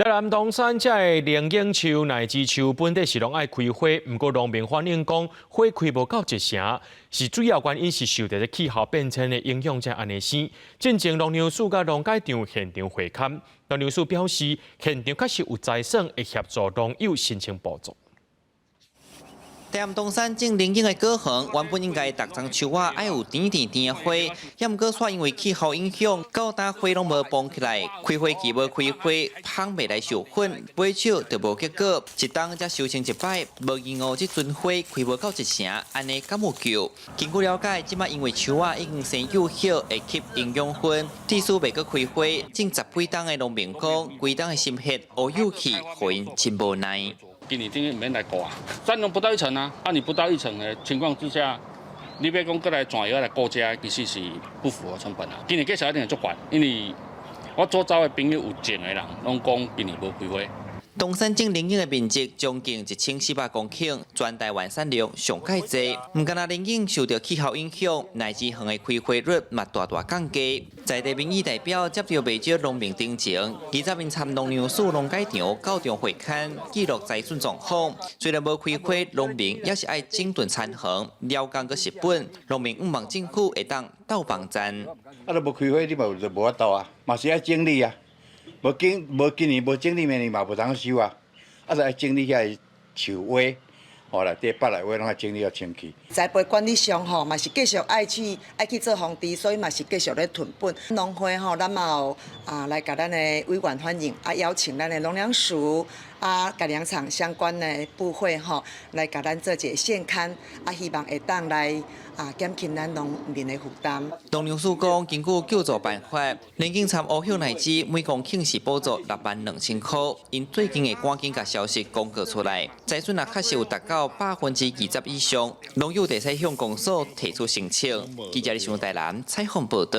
台南东山这个龙眼树、乃至树本地是拢爱开花，不过农民反映讲花开无到一成，是主要原因是受到气候变迁的影响才安尼生。进前农粮署甲农改场现场会勘，农粮署表示现场确实有财省会协助农友申请补助。 台南东山种龙眼的果园，原本应该逐丛树仔爱有甜甜的花，也毋过却因为气候影响，到今花拢无绑起来，开花期无开花，芳袂来授粉，买少就无结果，一冬才收成一摆，无意外这阵花开无到一成，安尼敢有救？经过了解，即摆因为树仔已经生幼叶，会吸营养分，即使袂阁开花，种10几冬的农民讲，规冬的心血、乌有气，互因真无奈。 今年等于免来顾啊，产量不到1成啊，你不到1成的情况之下，你要讲过来转药来顾家，其实是不符合成本啊。今年价钱一定足悬，因为我周遭的朋友有种的人，拢讲今年无开花。 东山种龙眼的面积将近1400公顷，全台湾产量上介济。唔敢若龙眼受到气候影响，乃至园的开花率嘛大大降低。在地民意代表接到未少农民定情，20名参农粮署农改场到场会勘，记录栽种状况。虽然无开花，农民也是爱整顿田园，了工个实本。农民毋望政府会当斗帮赞。都无开花，你嘛就无法度啊，嘛是爱整理啊。 无今年无整理，明年嘛无通收啊！就爱整理遐树花，吼内底北来花拢爱整理要清气。栽培管理上吼，嘛是继续爱去做防治，所以嘛是继续咧囤本。农会吼，咱嘛有来甲咱的委员欢迎，邀请咱的农粮署改良场相关的部会吼，来甲咱做一个现勘，希望会当来减轻咱农民的负担。农粮署讲，根据救助办法，年经参乌叶乃至每公顷是补助62000块。因最近会赶紧甲消息公告出来，财损也确实有达到20%以上，农友得使向公所提出申请。记者李上台南采访报道。